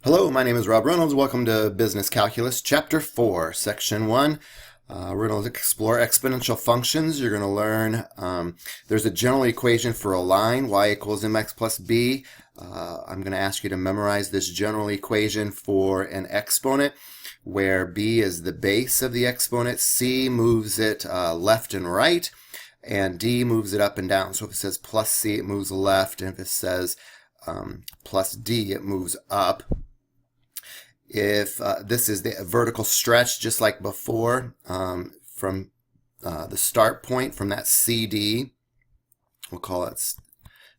Hello, my name is Rob Reynolds. Welcome to Business Calculus, Chapter 4, Section 1. We're going to explore exponential functions. You're going to learn there's a general equation for a line, y equals mx plus b. I'm going to ask you to memorize this general equation for an exponent where b is the base of the exponent, c moves it left and right, and d moves it up and down. So if it says plus c, it moves left, and if it says plus d, it moves up. If this is the vertical stretch, just like before, from the start point, from that CD, we'll call it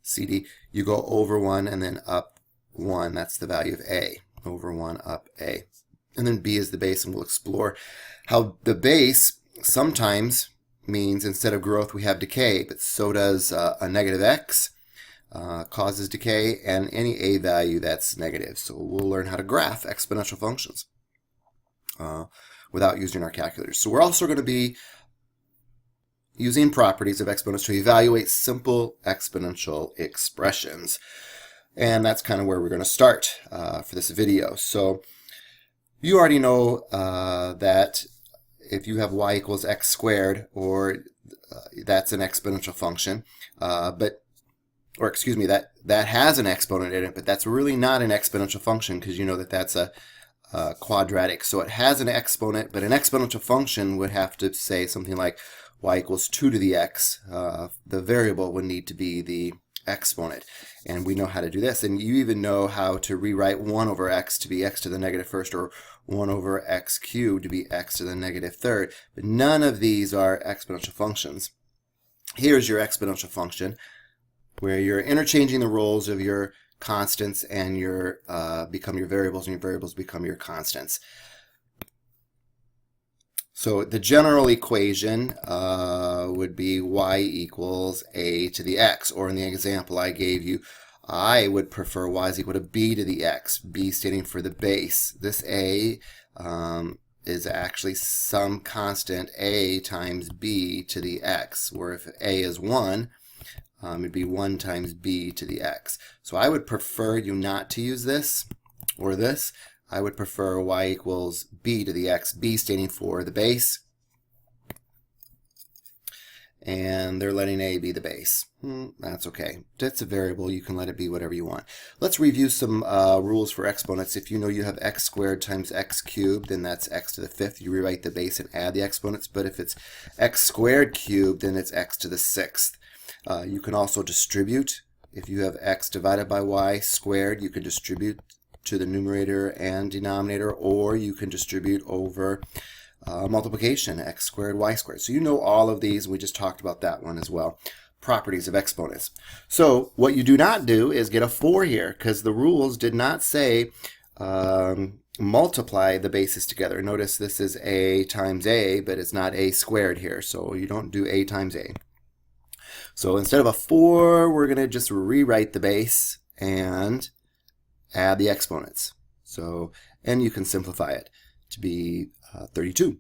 CD, you go over 1 and then up 1. That's the value of A. Over 1, up A. And then B is the base, and we'll explore how the base sometimes means instead of growth we have decay, but so does a negative x. Causes decay, and any a value that's negative. So we'll learn how to graph exponential functions without using our calculators. So we're also going to be using properties of exponents to evaluate simple exponential expressions. And that's kind of where we're going to start for this video. So you already know that if you have y equals x squared, or that's an exponential function, that has an exponent in it, but that's really not an exponential function because you know that that's a quadratic. So it has an exponent, but an exponential function would have to say something like y equals 2 to the x. The variable would need to be the exponent. And we know how to do this. And you even know how to rewrite 1 over x to be x to the negative first, or 1 over x cubed to be x to the negative third. But none of these are exponential functions. Here's your exponential function, where you're interchanging the roles of your constants, and your become your variables, and your variables become your constants. So the general equation would be y equals a to the x, or in the example I gave you, I would prefer y is equal to b to the x, b standing for the base. This a is actually some constant a times b to the x, where if a is 1, it'd be 1 times b to the x. So I would prefer you not to use this or this. I would prefer y equals b to the x, b standing for the base. And they're letting a be the base. That's okay. That's a variable. You can let it be whatever you want. Let's review some rules for exponents. If you know you have x squared times x cubed, then that's x to the fifth. You rewrite the base and add the exponents. But if it's x squared cubed, then it's x to the sixth. You can also distribute. If you have x divided by y squared, you can distribute to the numerator and denominator, or you can distribute over multiplication, x squared, y squared. So you know all of these. We just talked about that one as well. Properties of exponents. So what you do not do is get a 4 here, because the rules did not say multiply the bases together. Notice this is a times a, but it's not a squared here. So you don't do a times a. So instead of a 4, we're going to just rewrite the base and add the exponents. So, and you can simplify it to be 32.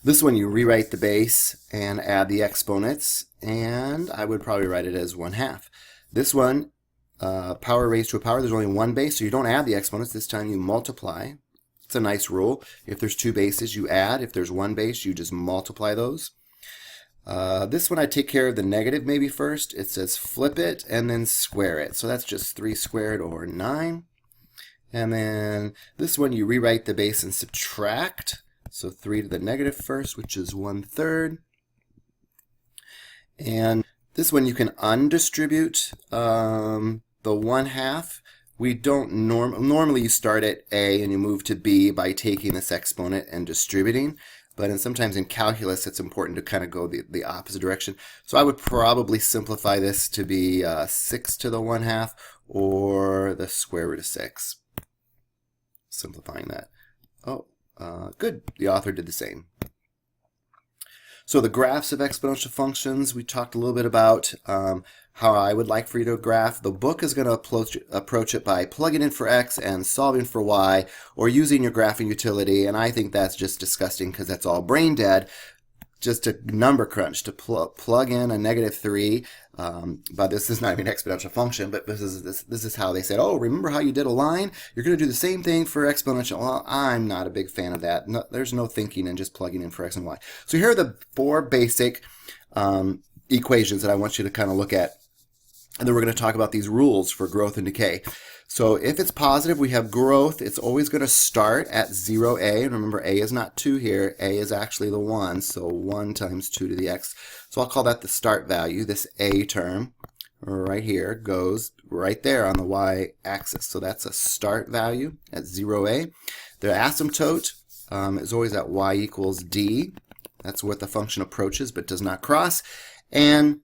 This one you rewrite the base and add the exponents, and I would probably write it as 1/2. This one, power raised to a power, there's only one base, so you don't add the exponents. This time you multiply. It's a nice rule. If there's 2 bases, you add. If there's 1 base, you just multiply those. This one I take care of the negative maybe first. It says flip it and then square it. So that's just 3 squared, or 9. And then this one you rewrite the base and subtract. So 3 to the negative first, which is 1/3. And this one you can undistribute the 1/2. We don't normally you start at a and you move to b by taking this exponent and distributing. But sometimes in calculus, it's important to kind of go the opposite direction. So I would probably simplify this to be 6 to the 1/2, or the square root of 6. Simplifying that. Oh, good. The author did the same. So the graphs of exponential functions, we talked a little bit about how I would like for you to graph. The book is going to approach it by plugging in for x and solving for y, or using your graphing utility, and I think that's just disgusting because that's all brain dead. just a number crunch to plug in a -3. But this is not even an exponential function, but this is how they said, oh, remember how you did a line? You're going to do the same thing for exponential. Well, I'm not a big fan of that. No, there's no thinking in just plugging in for x and y. So here are the 4 basic equations that I want you to kind of look at. And then we're going to talk about these rules for growth and decay. So if it's positive, we have growth. It's always going to start at 0a. And remember, a is not 2 here. A is actually the 1. So 1 times 2 to the x. So I'll call that the start value. This a term right here goes right there on the y-axis. So that's a start value at 0a. The asymptote is always at y equals d. That's what the function approaches but does not cross. And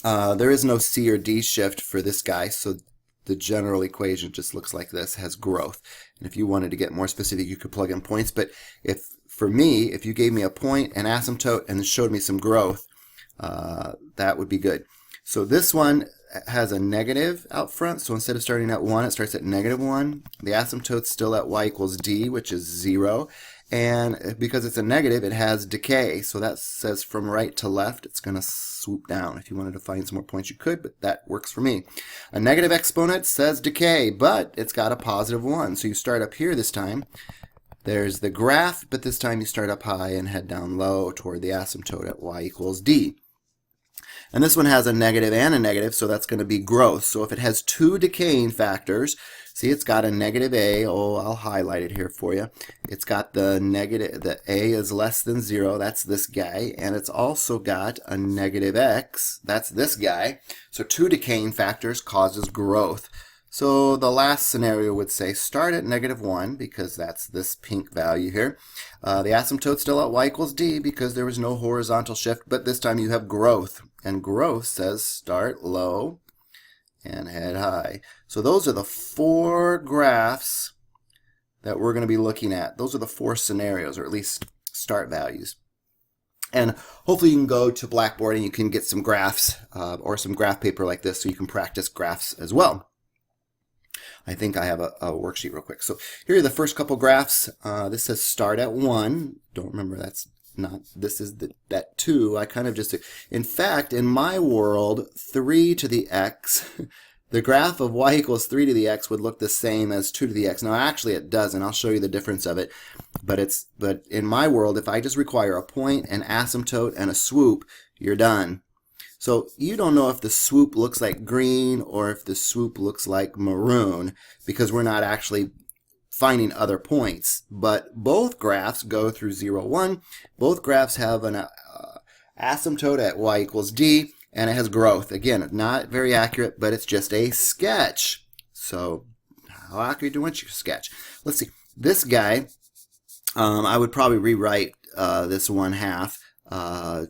there is no c or d shift for this guy, so the general equation just looks like this, has growth. And if you wanted to get more specific, you could plug in points. But for me, if you gave me a point, an asymptote, and showed me some growth, that would be good. So this one has a negative out front. So instead of starting at 1, it starts at -1. The asymptote's still at y equals d, which is 0. And because it's a negative, it has decay. So that says from right to left, it's going to swoop down. If you wanted to find some more points, you could, but that works for me. A negative exponent says decay, but it's got a positive 1. So you start up here this time. There's the graph, but this time you start up high and head down low toward the asymptote at y equals d. And this one has a negative and a negative, so that's going to be growth. So if it has 2 decaying factors, see, it's got a -a. Oh, I'll highlight it here for you. It's got the negative, the a is less than 0. That's this guy. And it's also got a -x. That's this guy. So 2 decaying factors causes growth. So the last scenario would say start at -1 because that's this pink value here. The asymptote's still at y equals d because there was no horizontal shift, but this time you have growth. And growth says start low and head high. So those are the 4 graphs that we're going to be looking at. Those are the 4 scenarios, or at least start values. And hopefully you can go to Blackboard and you can get some graphs or some graph paper like this so you can practice graphs as well. I think I have a worksheet real quick. So here are the first couple graphs. This says start at 1. Don't remember, that's not, this is that 2. I kind of just, in fact, in my world, 3 to the x, the graph of y equals 3 to the x would look the same as 2 to the x. Now actually it doesn't. I'll show you the difference of it. But in my world, if I just require a point, an asymptote, and a swoop, you're done. So you don't know if the swoop looks like green or if the swoop looks like maroon because we're not actually finding other points. But both graphs go through 0, 1. Both graphs have an asymptote at y equals d, and it has growth. Again, not very accurate, but it's just a sketch. So how accurate do you want your sketch? Let's see. This guy, I would probably rewrite this 1/2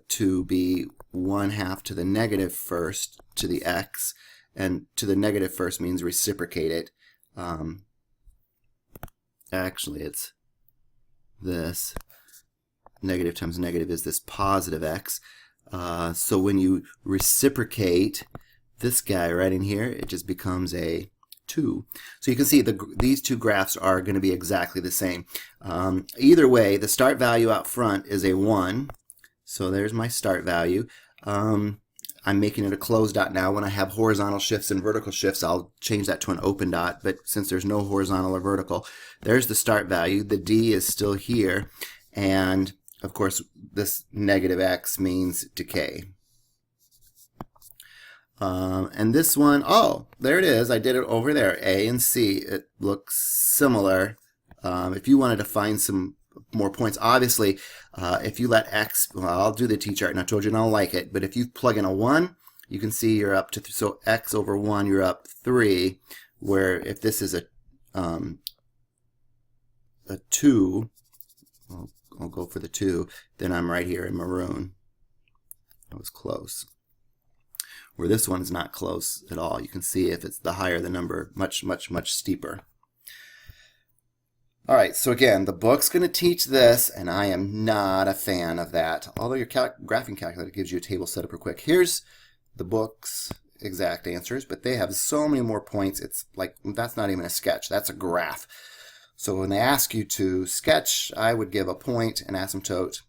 to be 1/2 to the negative first to the x, and to the negative first means reciprocate it. Actually, it's this. Negative times negative is this positive x. So when you reciprocate this guy right in here, it just becomes a 2. So you can see these 2 graphs are going to be exactly the same. Either way, the start value out front is a 1. So there's my start value. I'm making it a closed dot now. When I have horizontal shifts and vertical shifts, I'll change that to an open dot. But since there's no horizontal or vertical, there's the start value. The d is still here. And of course, this -x means decay. And this one, oh, there it is. I did it over there. A and C. It looks similar. If you wanted to find some more points, obviously, if you let x, well, I'll do the t-chart, and I told you I don't like it, but if you plug in a 1, you can see you're up to, so x over 1, you're up 3, where if this is a 2, I'll go for the 2, then I'm right here in maroon. That was close. Where this one is not close at all. You can see if it's the higher the number, much, much, much steeper. All right, so again, the book's going to teach this, and I am not a fan of that. Although your graphing calculator gives you a table setup real quick. Here's the book's exact answers, but they have so many more points. It's like, that's not even a sketch. That's a graph. So when they ask you to sketch, I would give a point, an asymptote,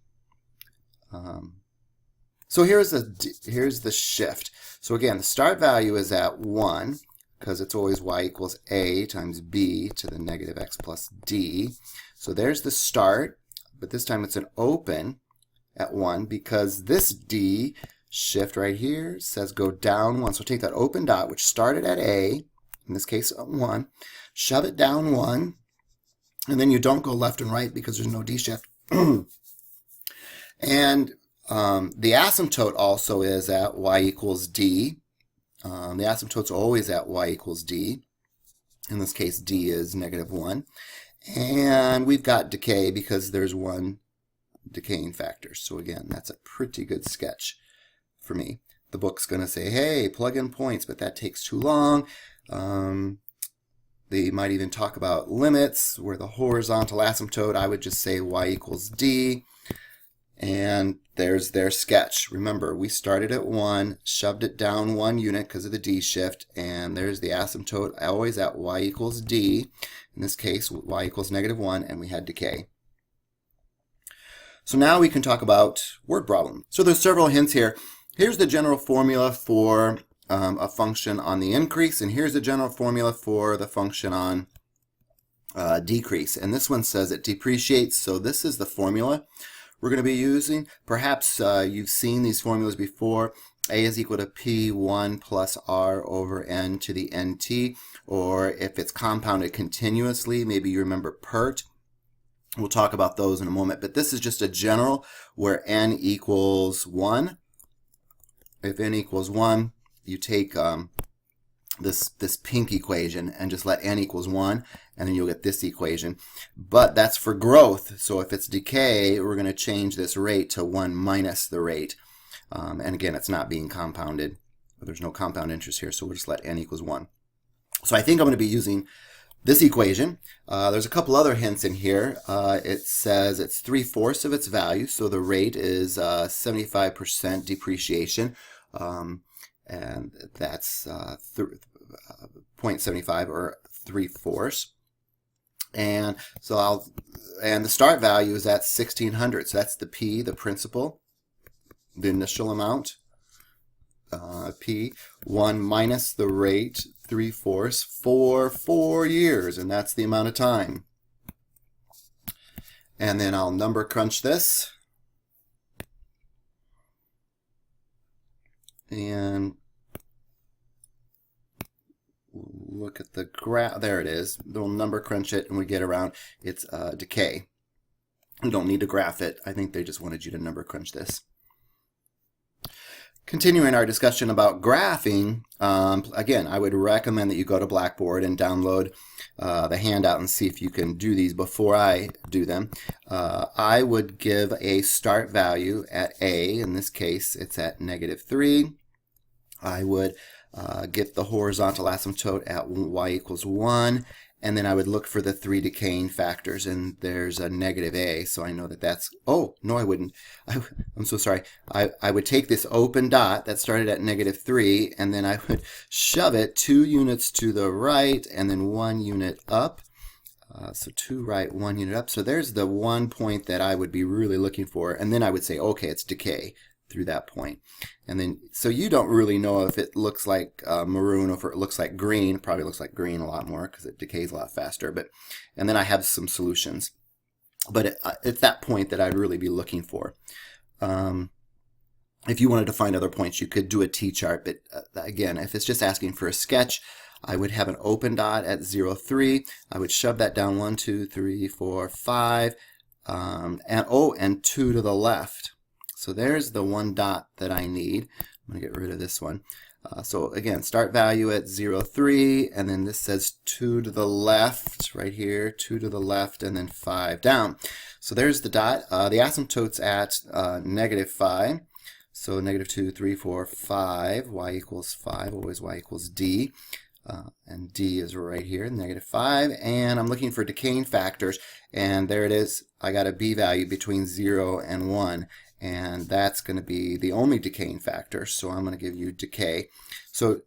So here's the shift. So again, the start value is at 1 because it's always y equals a times b to the negative x plus d. So there's the start, but this time it's an open at 1 because this d shift right here says go down 1. So take that open dot, which started at a, in this case 1, shove it down 1, and then you don't go left and right because there's no d shift. And the asymptote also is at y equals d. The asymptote's always at y equals d. In this case, d is negative 1. And we've got decay because there's one decaying factor. So again, that's a pretty good sketch for me. The book's going to say, hey, plug in points, but that takes too long. They might even talk about limits where the horizontal asymptote, I would just say y equals d. And there's their sketch. Remember, we started at 1, shoved it down 1 unit because of the d shift, and there's the asymptote always at y equals d. In this case, y equals negative 1, and we had decay. So now we can talk about word problem. So there's several hints here. Here's the general formula for a function on the increase, and here's the general formula for the function on decrease. And this one says it depreciates, so this is the formula we're going to be using. Perhaps you've seen these formulas before. A is equal to P1 plus R over N to the NT, or if it's compounded continuously, maybe you remember PERT. We'll talk about those in a moment, but this is just a general where N equals 1. If N equals 1, you take this pink equation and just let N equals 1, and then you'll get this equation. But that's for growth, so if it's decay, we're going to change this rate to 1 minus the rate. And again, it's not being compounded. There's no compound interest here, so we'll just let N equals 1. So I think I'm going to be using this equation. There's a couple other hints in here. It says it's 3/4 of its value, so the rate is 75% depreciation. And that's 0.75 or 3/4. And so the start value is at 1600. So that's the P, the principal, the initial amount, P, 1 minus the rate, 3/4, for 4 years, and that's the amount of time. And then I'll number crunch this. And look at the graph. There it is. We'll number crunch it, and we get around its decay. We don't need to graph it. I think they just wanted you to number crunch this. Continuing our discussion about graphing, again, I would recommend that you go to Blackboard and download the handout and see if you can do these before I do them. I would give a start value at A. In this case, it's at -3. I would get the horizontal asymptote at y equals 1, and then I would look for the 3 decaying factors, and there's a -a, so I know that that's, oh, no, I wouldn't. I'm so sorry. I would take this open dot that started at -3, and then I would shove it 2 units to the right, and then 1 unit up. So 2 right, 1 unit up. So there's the one point that I would be really looking for, and then I would say, okay, it's decay through that point. And then, so you don't really know if it looks like maroon or if it looks like green. It probably looks like green a lot more because it decays a lot faster. And then I have some solutions. But it's that point that I'd really be looking for. If you wanted to find other points, you could do a T-chart. But again, if it's just asking for a sketch, I would have an open dot at 0,3. I would shove that down 1, 2, 3, 4, 5, and 2 to the left. So there's the one dot that I need. I'm going to get rid of this one. So again, start value at 0,3, and then this says 2 to the left, right here, 2 to the left, and then 5 down. So there's the dot. The asymptote's at -5. So -2, 3, 4, 5, y equals 5, always y equals d. And d is right here, -5. And I'm looking for decaying factors, and there it is. I got a b value between 0 and 1. And that's going to be the only decaying factor, so I'm going to give you decay. So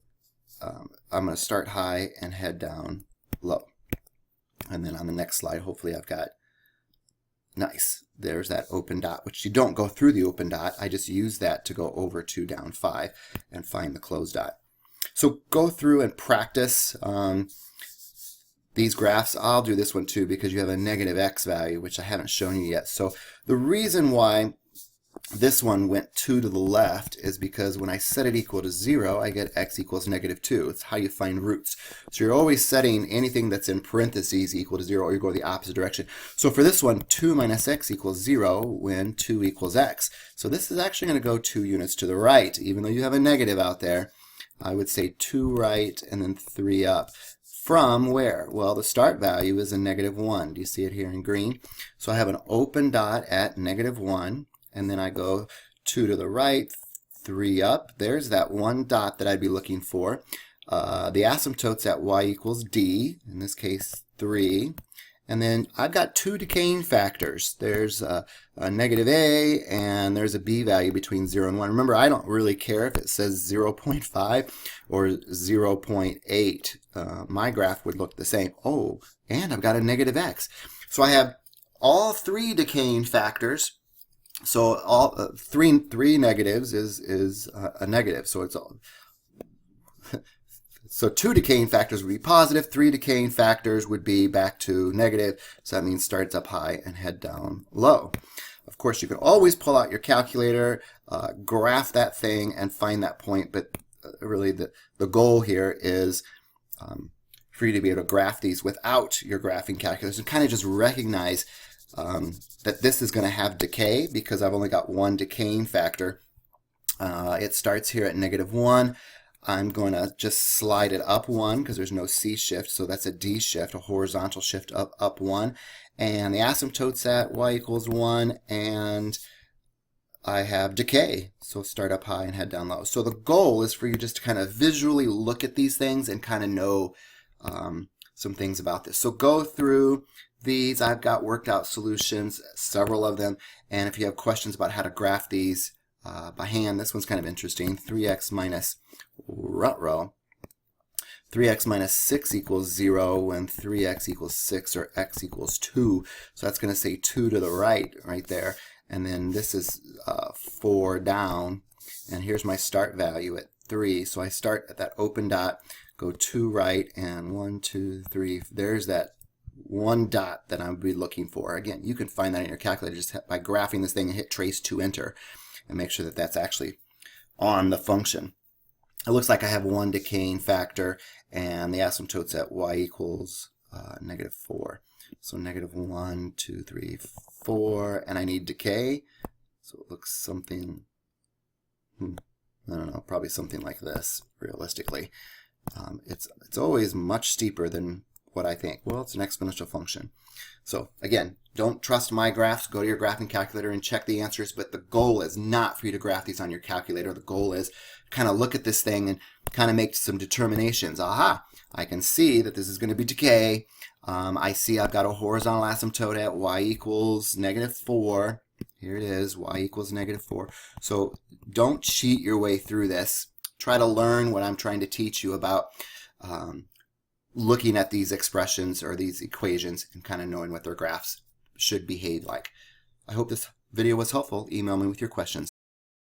I'm going to start high and head down low. And then on the next slide, hopefully I've got Nice. There's that open dot, which you don't go through the open dot. I just use that to go over 2 down 5 and find the closed dot. So go through and practice these graphs. I'll do this one too because you have a negative x value, which I haven't shown you yet. So the reason why this one went 2 to the left is because when I set it equal to 0, I get x equals -2. It's how you find roots. So you're always setting anything that's in parentheses equal to 0, or you go the opposite direction. So for this one, 2 minus x equals 0 when 2 equals x. So this is actually going to go 2 units to the right, even though you have a negative out there. I would say 2 right and then 3 up. From where? Well, the start value is a -1. Do you see it here in green? So I have an open dot at -1, and then I go 2 to the right, 3 up. There's that one dot that I'd be looking for. The asymptote's at y equals d, in this case 3. And then I've got 2 decaying factors. There's a -a and there's a b value between 0 and 1. Remember, I don't really care if it says 0.5 or 0.8. My graph would look the same. Oh, and I've got a -x. So I have all 3 decaying factors. So all three negatives is a negative. So it's all. So 2 decaying factors would be positive, 3 decaying factors would be back to negative, so that means starts up high and head down low. Of course, you can always pull out your calculator, graph that thing, and find that point, but really the goal here is for you to be able to graph these without your graphing calculator, and kind of just recognize that this is going to have decay because I've only got one decaying factor. It starts here at -1. I'm going to just slide it up 1 because there's no C shift, so that's a D shift, a horizontal shift up 1. And the asymptote's at y equals 1, and I have decay, so start up high and head down low. So the goal is for you just to kind of visually look at these things and kind of know some things about this. So go through these. I've got worked out solutions, several of them, and if you have questions about how to graph these by hand, this one's kind of interesting. 3x minus 3x minus 6 equals 0 when 3x equals 6 or x equals 2. So that's going to say 2 to the right there. And then this is 4 down. And here's my start value at 3. So I start at that open dot, go 2 right, and 1, 2, 3. There's that one dot that I would be looking for. Again, you can find that in your calculator just by graphing this thing and hit trace to enter and make sure that that's actually on the function. It looks like I have one decaying factor, and the asymptote's at y equals -4. So -1, 2, 3, 4, and I need decay. So it looks something, I don't know, probably something like this, realistically. It's always much steeper than what I think. Well, it's an exponential function. So again, don't trust my graphs. Go to your graphing calculator and check the answers, but the goal is not for you to graph these on your calculator. The goal is kind of look at this thing and kind of make some determinations. Aha, I can see that this is going to be decay. I see I've got a horizontal asymptote at y equals -4. Here it is, y equals -4. So don't cheat your way through this. Try to learn what I'm trying to teach you about looking at these expressions or these equations and kind of knowing what their graphs should behave like. I hope this video was helpful. Email me with your questions.